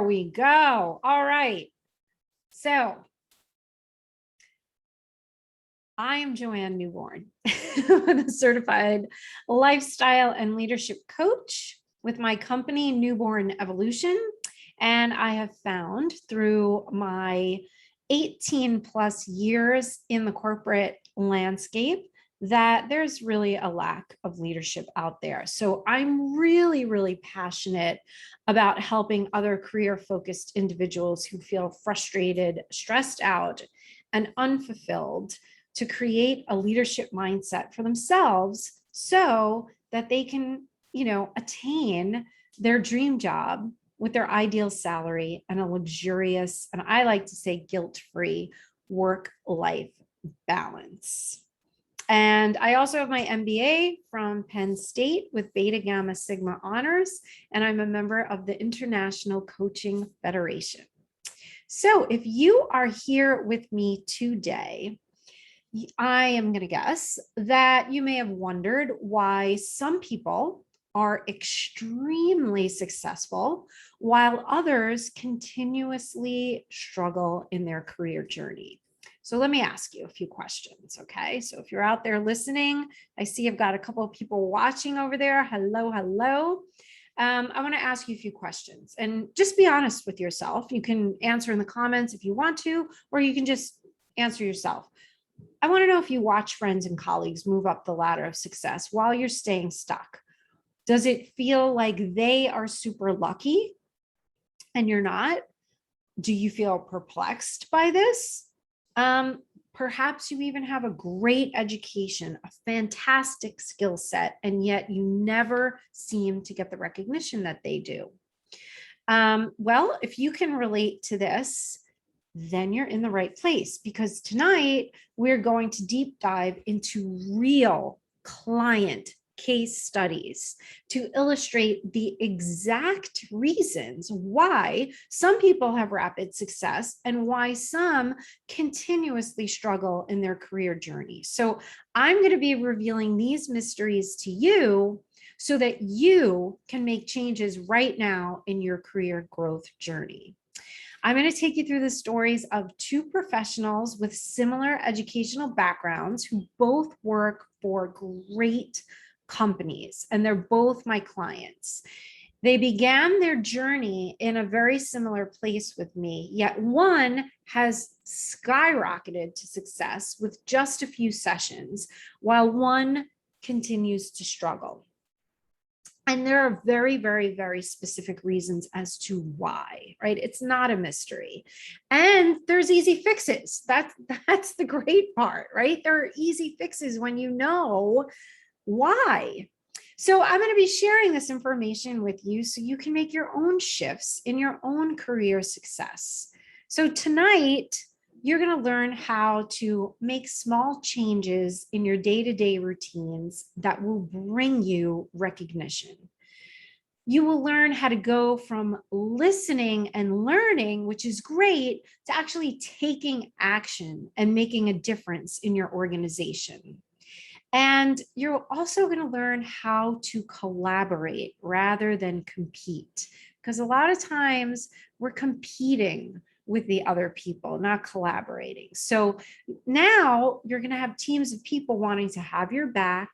We go. All right. So I am Joanne Newborn, a certified lifestyle and leadership coach with my company, Newborn Evolution. And I have found through my 18 plus years in the corporate landscape that there's really a lack of leadership out there. So I'm really passionate about helping other career-focused individuals who feel frustrated, stressed out, and unfulfilled to create a leadership mindset for themselves so that they can, attain their dream job with their ideal salary and a luxurious, and I like to say guilt-free work-life balance. And I also have my MBA from Penn State with Beta Gamma Sigma honors, and I'm a member of the International Coaching Federation. So if you are here with me today, I am going to guess that you may have wondered why some people are extremely successful while others continuously struggle in their career journey. So let me ask you a few questions, okay? So if you're out there listening, I see I've got a couple of people watching over there. Hello. I want to ask you a few questions and just be honest with yourself. You can answer in the comments if you want to, or you can just answer yourself. I want to know if you watch friends and colleagues move up the ladder of success while you're staying stuck. Does it feel like they are super lucky and you're not? Do you feel perplexed by this? Perhaps you even have a great education, a fantastic skill set, and yet you never seem to get the recognition that they do. Well, if you can relate to this, then you're in the right place, because tonight we're going to deep dive into real client case studies to illustrate the exact reasons why some people have rapid success and why some continuously struggle in their career journey. So I'm going to be revealing these mysteries to you so that you can make changes right now in your career growth journey. I'm going to take you through the stories of two professionals with similar educational backgrounds who both work for great companies, and they're both my clients. They began their journey in a very similar place with me, yet one has skyrocketed to success with just a few sessions, while one continues to struggle. And there are very specific reasons as to why, right? It's not a mystery. And there's easy fixes. That's the great part, right? There are easy fixes when you know why. So I'm going to be sharing this information with you so you can make your own shifts in your own career success. So tonight, you're going to learn how to make small changes in your day-to-day routines that will bring you recognition. You will learn how to go from listening and learning, which is great, to actually taking action and making a difference in your organization. And you're also going to learn how to collaborate rather than compete, because a lot of times we're competing with the other people, not collaborating. So now you're going to have teams of people wanting to have your back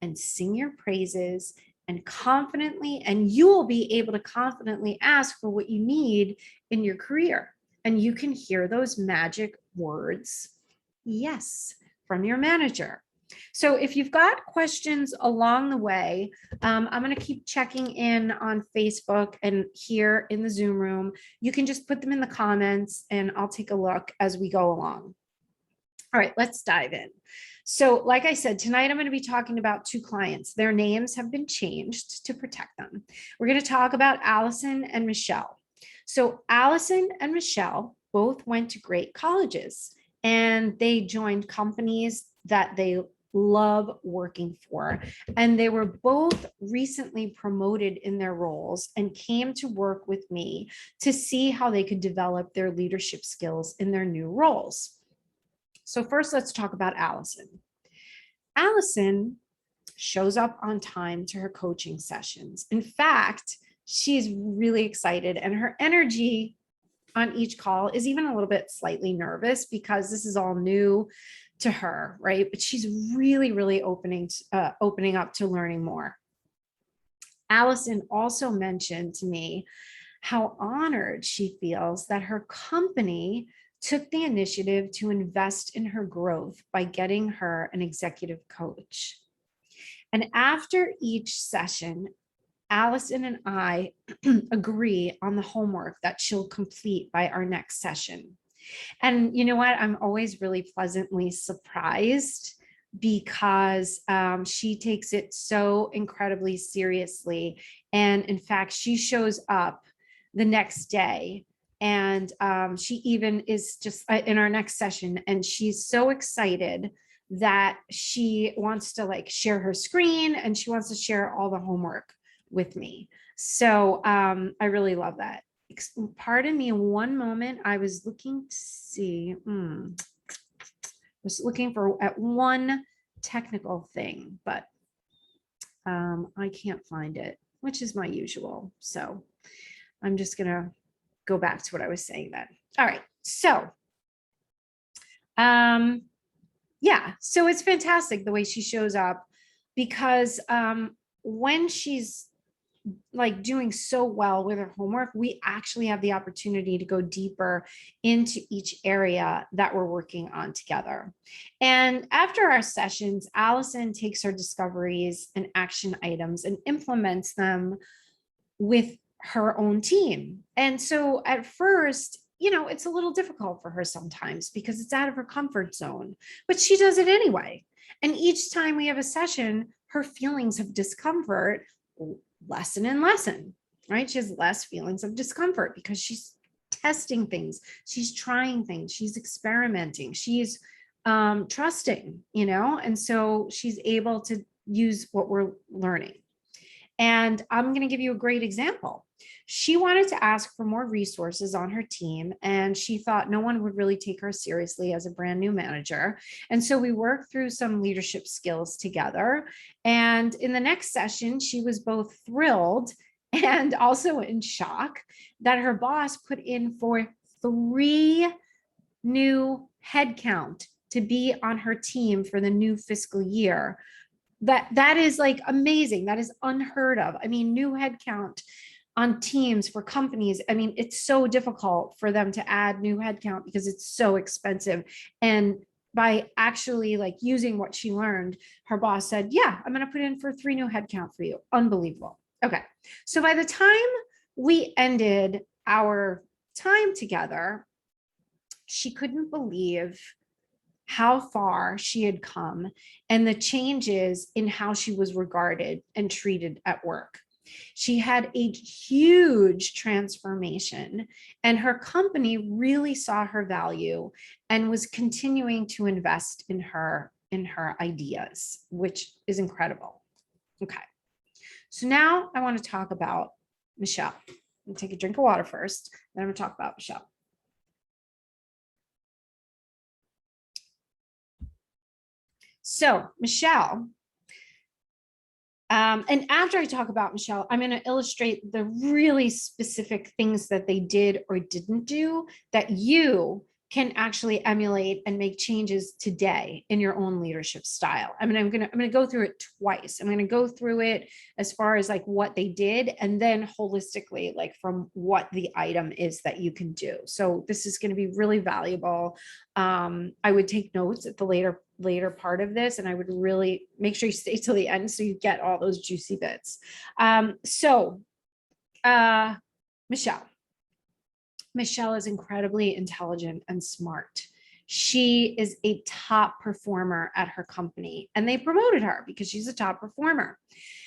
and sing your praises and confidently, and you will be able to confidently ask for what you need in your career. And you can hear those magic words, yes, from your manager. So if you've got questions along the way, I'm going to keep checking in on Facebook and here in the Zoom room. You can just put them in the comments and I'll take a look as we go along. All right, let's dive in. So like I said, tonight I'm going to be talking about two clients. Their names have been changed to protect them. We're going to talk about Allison and Michelle. So Allison and Michelle both went to great colleges and they joined companies that they love working for. And they were both recently promoted in their roles and came to work with me to see how they could develop their leadership skills in their new roles. So first, let's talk about Allison. Allison shows up on time to her coaching sessions. In fact, she's really excited, and her energy on each call is even a little bit slightly nervous because this is all new to her, right? But she's really, really opening up to learning more. Allison also mentioned to me how honored she feels that her company took the initiative to invest in her growth by getting her an executive coach. And after each session, Allison and I agree on the homework that she'll complete by our next session. And you know what? I'm always really pleasantly surprised because she takes it so incredibly seriously. And in fact, she shows up the next day, and she even is just in our next session, and she's so excited that she wants to like share her screen, and she wants to share all the homework with me. So I really love that. Pardon me one moment. I was looking to see, was looking for at one technical thing, but I can't find it, which is my usual. So I'm just gonna go back to what I was saying then. All right, so yeah, so it's fantastic the way she shows up, because when she's like doing so well with her homework, we actually have the opportunity to go deeper into each area that we're working on together. And after our sessions, Allison takes her discoveries and action items and implements them with her own team. And so at first, you know, it's a little difficult for her sometimes because it's out of her comfort zone, but she does it anyway. And each time we have a session, her feelings of discomfort lessen and lessen, right? She has less feelings of discomfort because she's testing things, she's trying things, she's experimenting, she's trusting, you know, and so she's able to use what we're learning. And I'm going to give you a great example. She wanted to ask for more resources on her team, and she thought no one would really take her seriously as a brand new manager. And so we worked through some leadership skills together. And in the next session, she was both thrilled and also in shock that her boss put in for 3 new headcount to be on her team for the new fiscal year. That is like amazing. That is unheard of. I mean, new headcount on teams for companies. I mean, it's so difficult for them to add new headcount because it's so expensive. And by actually like using what she learned, her boss said, yeah, I'm going to put in for 3 new headcount for you. Unbelievable. Okay. So by the time we ended our time together, she couldn't believe how far she had come and the changes in how she was regarded and treated at work. She had a huge transformation, and her company really saw her value and was continuing to invest in her ideas, which is incredible. Okay. So now I want to talk about Michelle. I'm going to take a drink of water first, then I'm going to talk about Michelle. So Michelle, and after I talk about Michelle, I'm going to illustrate the really specific things that they did or didn't do that you can actually emulate and make changes today in your own leadership style. I mean, I'm going to go through it twice. I'm going to go through it as far as like what they did, and then holistically, like from what the item is that you can do. So this is going to be really valuable. I would take notes at the later part of this, and I would really make sure you stay till the end so you get all those juicy bits. Michelle is incredibly intelligent and smart. She is a top performer at her company, and they promoted her because she's a top performer.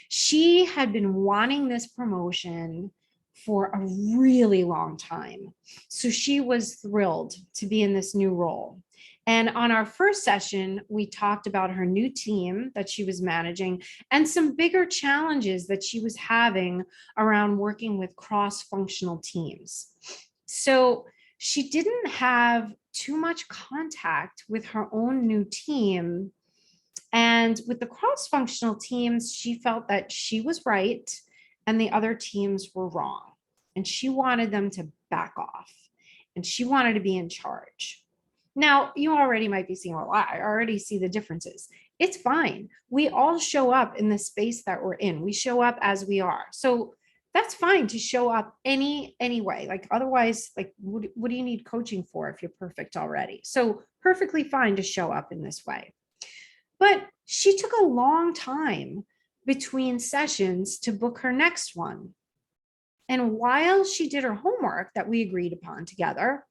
She had been wanting this promotion for a really long time. So she was thrilled to be in this new role. And on our first session, we talked about her new team that she was managing and some bigger challenges that she was having around working with cross-functional teams. So she didn't have too much contact with her own new team. And with the cross-functional teams, she felt that she was right and the other teams were wrong. And she wanted them to back off, and she wanted to be in charge. Now, you already might be seeing, well, I already see the differences. It's fine. We all show up in the space that we're in. We show up as we are. So that's fine to show up any way. Like otherwise, like what do you need coaching for if you're perfect already? So perfectly fine to show up in this way. But she took a long time between sessions to book her next one. And while she did her homework that we agreed upon together,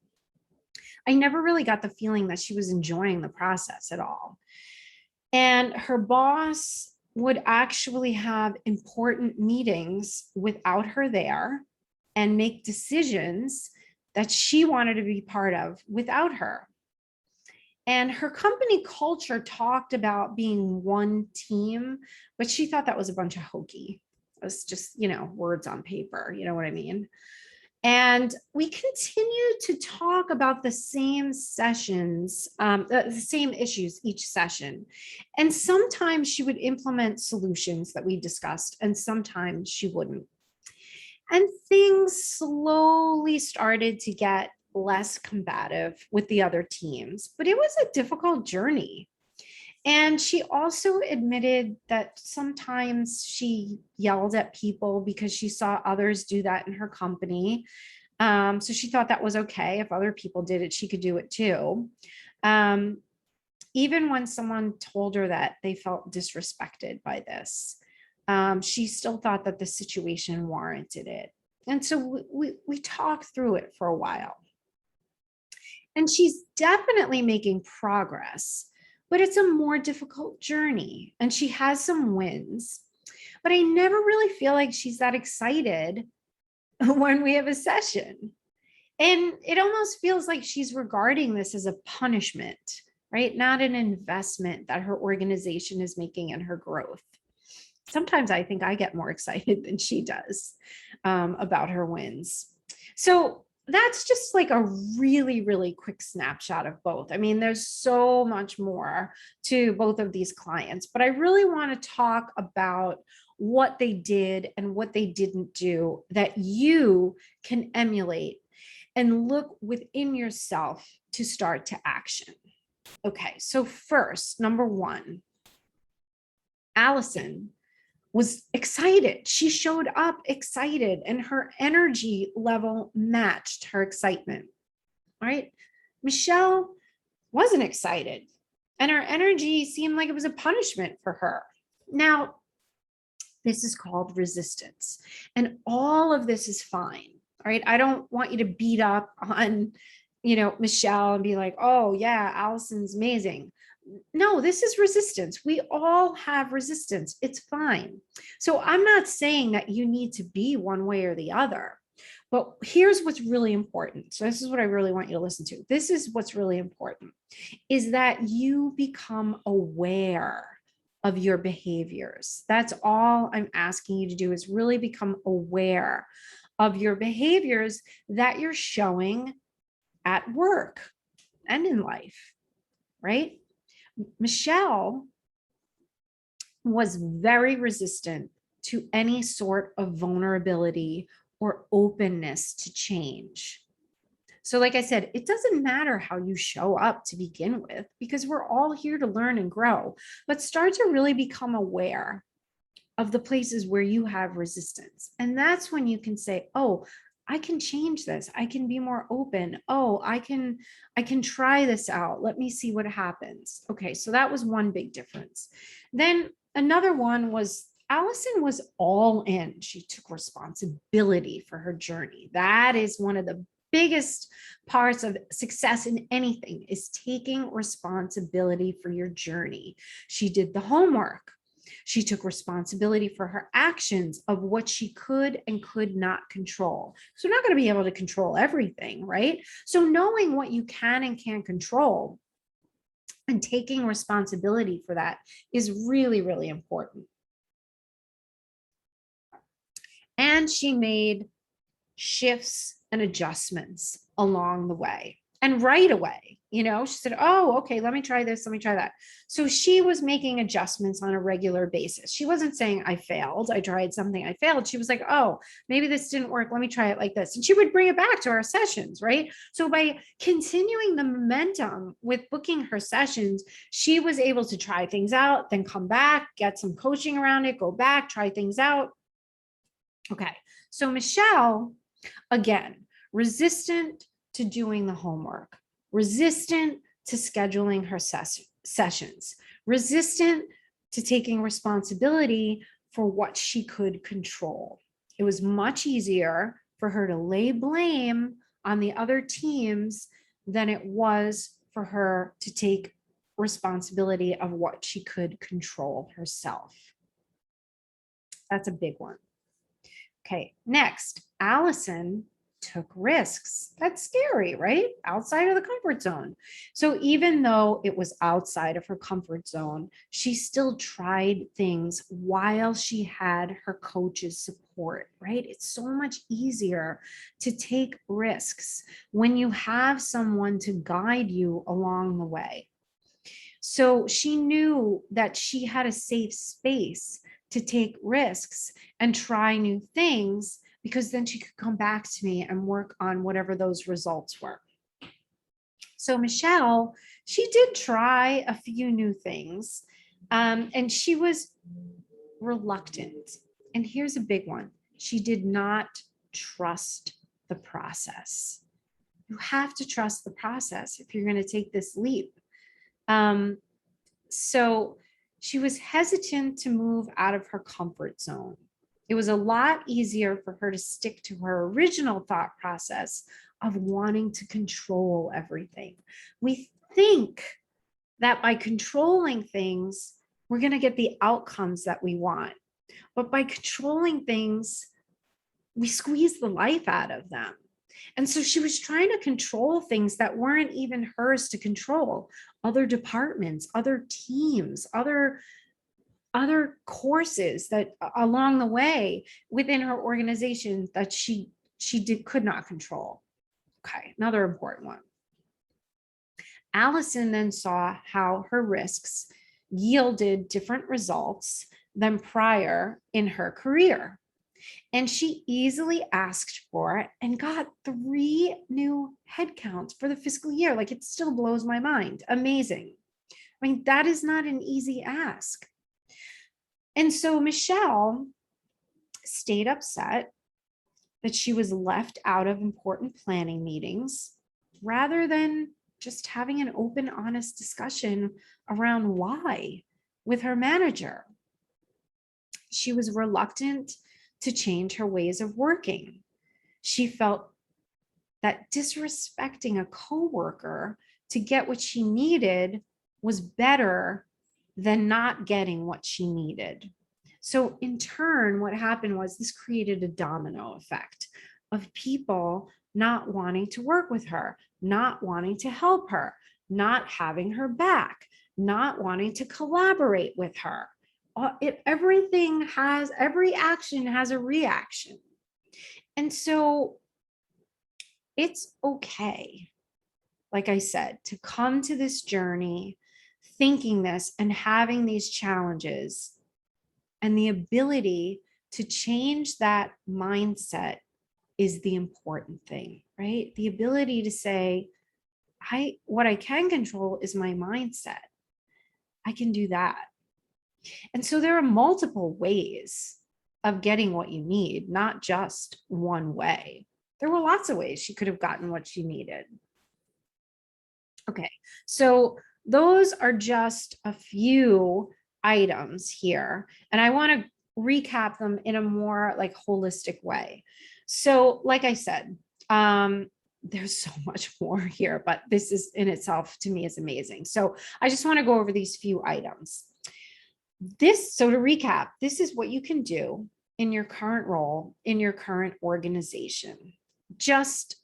I never really got the feeling that she was enjoying the process at all. And her boss would actually have important meetings without her there and make decisions that she wanted to be part of without her. And her company culture talked about being one team, but she thought that was a bunch of hokey. It was just, words on paper, you know what I mean? And we continued to talk about the same sessions, the same issues each session. And sometimes she would implement solutions that we discussed, and sometimes she wouldn't. And things slowly started to get less combative with the other teams, but it was a difficult journey. And she also admitted that sometimes she yelled at people because she saw others do that in her company. So she thought that was okay. If other people did it, she could do it too. Even when someone told her that they felt disrespected by this, she still thought that the situation warranted it. And so we talked through it for a while. And she's definitely making progress, but it's a more difficult journey, and she has some wins, but I never really feel like she's that excited when we have a session. And it almost feels like she's regarding this as a punishment, right? Not an investment that her organization is making in her growth. Sometimes I think I get more excited than she does about her wins. So that's just like a really, really quick snapshot of both. I mean, there's so much more to both of these clients, but I really want to talk about what they did and what they didn't do that you can emulate and look within yourself to start to action. Okay, so first, number one, Allison was excited. She showed up excited, and her energy level matched her excitement, right? Michelle wasn't excited, and her energy seemed like it was a punishment for her. Now, this is called resistance, and all of this is fine, right? I don't want you to beat up on, Michelle and be like, oh yeah, Allison's amazing. No, this is resistance. We all have resistance. It's fine. So I'm not saying that you need to be one way or the other, but here's what's really important. So this is what I really want you to listen to. This is what's really important, is that you become aware of your behaviors. That's all I'm asking you to do, is really become aware of your behaviors that you're showing at work and in life, right? Michelle was very resistant to any sort of vulnerability or openness to change. So like I said, it doesn't matter how you show up to begin with, because we're all here to learn and grow, but start to really become aware of the places where you have resistance. And that's when you can say, oh, I can change this. I can be more open. Oh, I can try this out. Let me see what happens. Okay, so that was one big difference. Then another one was Allison was all in. She took responsibility for her journey. That is one of the biggest parts of success in anything, is taking responsibility for your journey. She did the homework. She took responsibility for her actions of what she could and could not control. So we're not going to be able to control everything, right? So knowing what you can and can't control and taking responsibility for that is really, really important. And she made shifts and adjustments along the way. And right away, she said, oh, okay, let me try this, let me try that. So she was making adjustments on a regular basis. She wasn't saying, I failed, I tried something, I failed. She was like, oh, maybe this didn't work, let me try it like this. And she would bring it back to our sessions, right? So by continuing the momentum with booking her sessions, she was able to try things out, then come back, get some coaching around it, go back, try things out. Okay, so Michelle, again, resistant to doing the homework, resistant to scheduling her sessions, resistant to taking responsibility for what she could control. It was much easier for her to lay blame on the other teams than it was for her to take responsibility of what she could control herself. That's a big one. Okay, next, Allison took risks. That's scary, right? Outside of the comfort zone. So even though it was outside of her comfort zone, she still tried things while she had her coach's support, right? It's so much easier to take risks when you have someone to guide you along the way. So she knew that she had a safe space to take risks and try new things, because then she could come back to me and work on whatever those results were. So Michelle, she did try a few new things, and she was reluctant. And here's a big one. She did not trust the process. You have to trust the process if you're going to take this leap. So she was hesitant to move out of her comfort zone. It was a lot easier for her to stick to her original thought process of wanting to control everything. We think that by controlling things, we're going to get the outcomes that we want. But by controlling things, we squeeze the life out of them. And so she was trying to control things that weren't even hers to control. Other departments, other teams, other courses that along the way within her organization that she could not control. Okay, another important one. Allison then saw how her risks yielded different results than prior in her career. And she easily asked for and got 3 new headcounts for the fiscal year. Like, it still blows my mind. Amazing. I mean, that is not an easy ask. And so Michelle stayed upset that she was left out of important planning meetings rather than just having an open, honest discussion around why with her manager. She was reluctant to change her ways of working. She felt that disrespecting a coworker to get what she needed was better than not getting what she needed. So in turn, what happened was this created a domino effect of people not wanting to work with her, not wanting to help her, not having her back, not wanting to collaborate with her. Every action has a reaction. And so it's okay, like I said, to come to this journey thinking this and having these challenges, and the ability to change that mindset is the important thing, right? The ability to say, what I can control is my mindset. I can do that. And so there are multiple ways of getting what you need, not just one way. There were lots of ways she could have gotten what she needed. Okay, so those are just a few items here, and I want to recap them in a more like holistic way. So like I said, there's so much more here, but this is in itself to me is amazing. So I just want to go over these few items. So to recap, this is what you can do in your current role, in your current organization. Just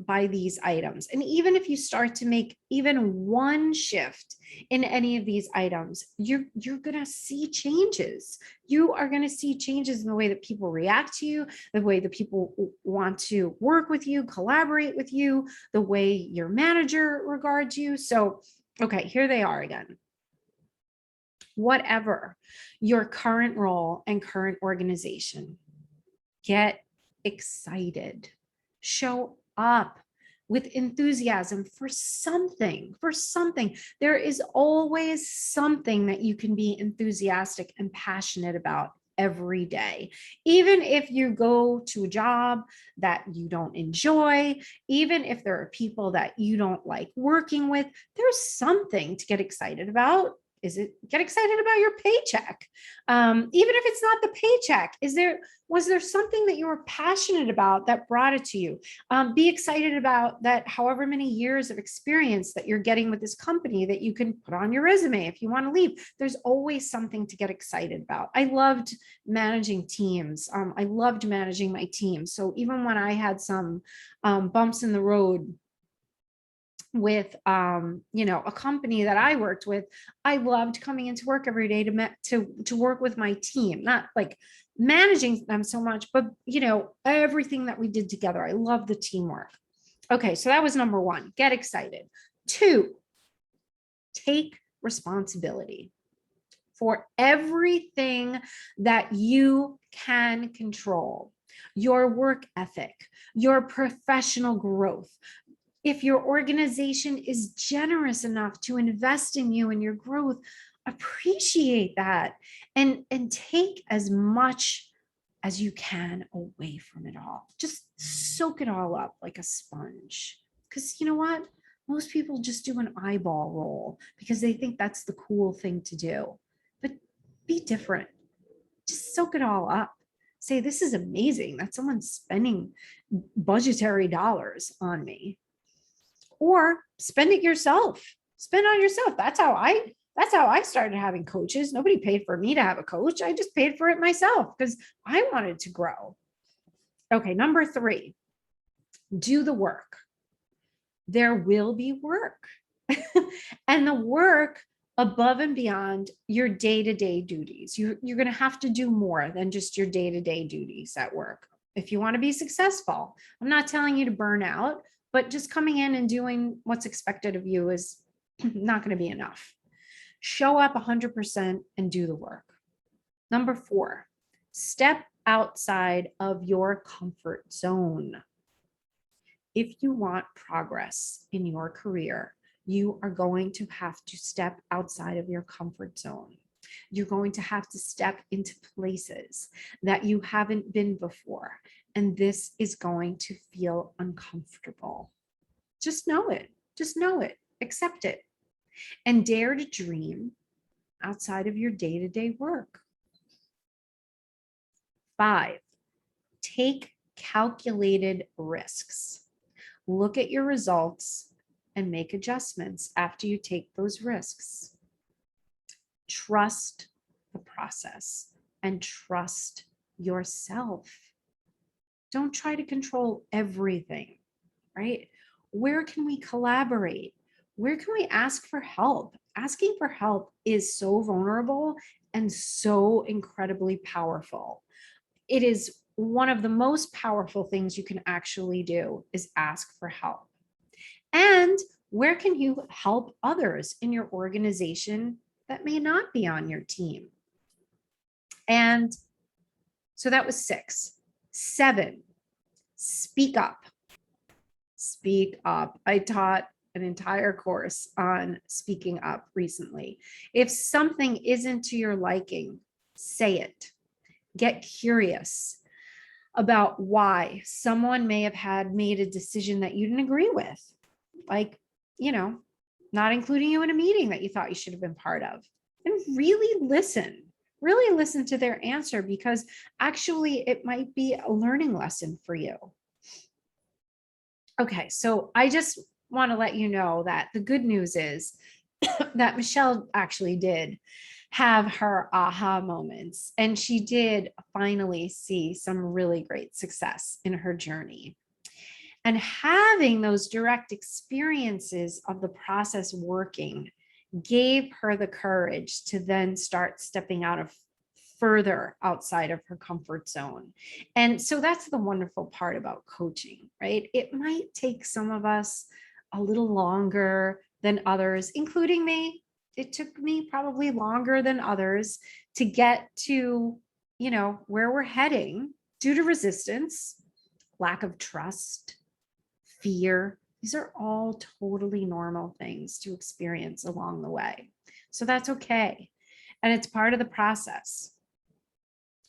by these items. And even if you start to make even one shift in any of these items, you're going to see changes. You are going to see changes in the way that people react to you, the way that people want to work with you, collaborate with you, the way your manager regards you. So, okay, here they are again. Whatever your current role and current organization, get excited. Show up with enthusiasm for something, There is always something that you can be enthusiastic and passionate about every day. Even if you go to a job that you don't enjoy, even if there are people that you don't like working with, there's something to get excited about. Is it get excited about your paycheck? Even if it's not the paycheck, was there something that you were passionate about that brought it to you? Be excited about that, however many years of experience that you're getting with this company that you can put on your resume if you want to leave. There's always something to get excited about. I loved managing teams. I loved managing my team. So even when I had some bumps in the road with a company that I worked with, I loved coming into work every day to work with my team, not like managing them so much, but everything that we did together. I love the teamwork. Okay, so that was number one, get excited. 2, take responsibility for everything that you can control. Your work ethic, your professional growth. If your organization is generous enough to invest in you and your growth, appreciate that and take as much as you can away from it all. Just soak it all up like a sponge. Because you know what? Most people just do an eyeball roll because they think that's the cool thing to do. But be different. Just soak it all up. Say, this is amazing that someone's spending budgetary dollars on me. Or spend it yourself. Spend on yourself. That's how I started having coaches. Nobody paid for me to have a coach. I just paid for it myself because I wanted to grow. Okay, number 3, do the work. There will be work. And the work above and beyond your day-to-day duties. You're going to have to do more than just your day-to-day duties at work if you want to be successful. I'm not telling you to burn out, but just coming in and doing what's expected of you is not going to be enough. Show up 100% and do the work. Number 4, step outside of your comfort zone. If you want progress in your career, you are going to have to step outside of your comfort zone. You're going to have to step into places that you haven't been before. And this is going to feel uncomfortable. Just know it. Just know it. Accept it. And dare to dream outside of your day-to-day work. 5, take calculated risks. Look at your results and make adjustments after you take those risks. Trust the process and trust yourself. Don't try to control everything, right? Where can we collaborate? Where can we ask for help? Asking for help is so vulnerable and so incredibly powerful. It is one of the most powerful things you can actually do is ask for help. And where can you help others in your organization that may not be on your team? And so that was 6. 7, speak up. Speak up. I taught an entire course on speaking up recently. If something isn't to your liking, say it. Get curious about why someone may have made a decision that you didn't agree with. Like, not including you in a meeting that you thought you should have been part of. And really listen to their answer, because actually it might be a learning lesson for you. Okay, so I just want to let you know that the good news is that Michelle actually did have her aha moments, and she did finally see some really great success in her journey. And having those direct experiences of the process working gave her the courage to then start stepping out of further outside of her comfort zone. And so that's the wonderful part about coaching, right? It might take some of us a little longer than others, including me. It took me probably longer than others to get to, where we're heading due to resistance, lack of trust, fear. These are all totally normal things to experience along the way. So that's okay. And it's part of the process.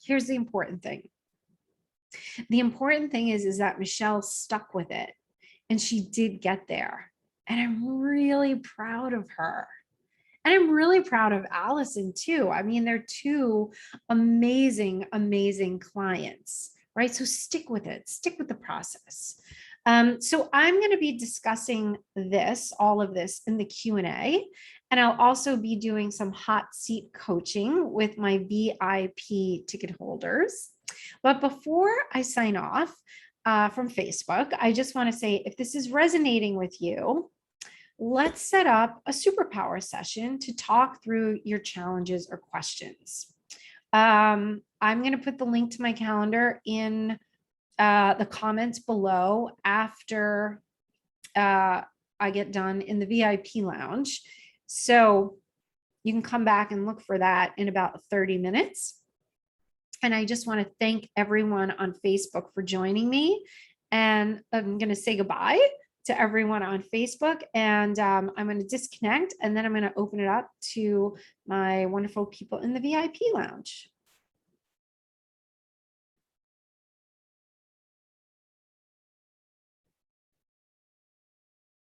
Here's the important thing. The important thing is that Michelle stuck with it and she did get there. And I'm really proud of her. And I'm really proud of Allison too. I mean, they're two amazing, amazing clients, right? So stick with it, stick with the process. So I'm going to be discussing all of this in the Q&A, and I'll also be doing some hot seat coaching with my VIP ticket holders. But before I sign off from Facebook, I just want to say, if this is resonating with you, let's set up a superpower session to talk through your challenges or questions. I'm going to put the link to my calendar in the comments below after I get done in the VIP lounge. So you can come back and look for that in about 30 minutes. And I just want to thank everyone on Facebook for joining me. And I'm going to say goodbye to everyone on Facebook, and I'm going to disconnect, and then I'm going to open it up to my wonderful people in the VIP lounge.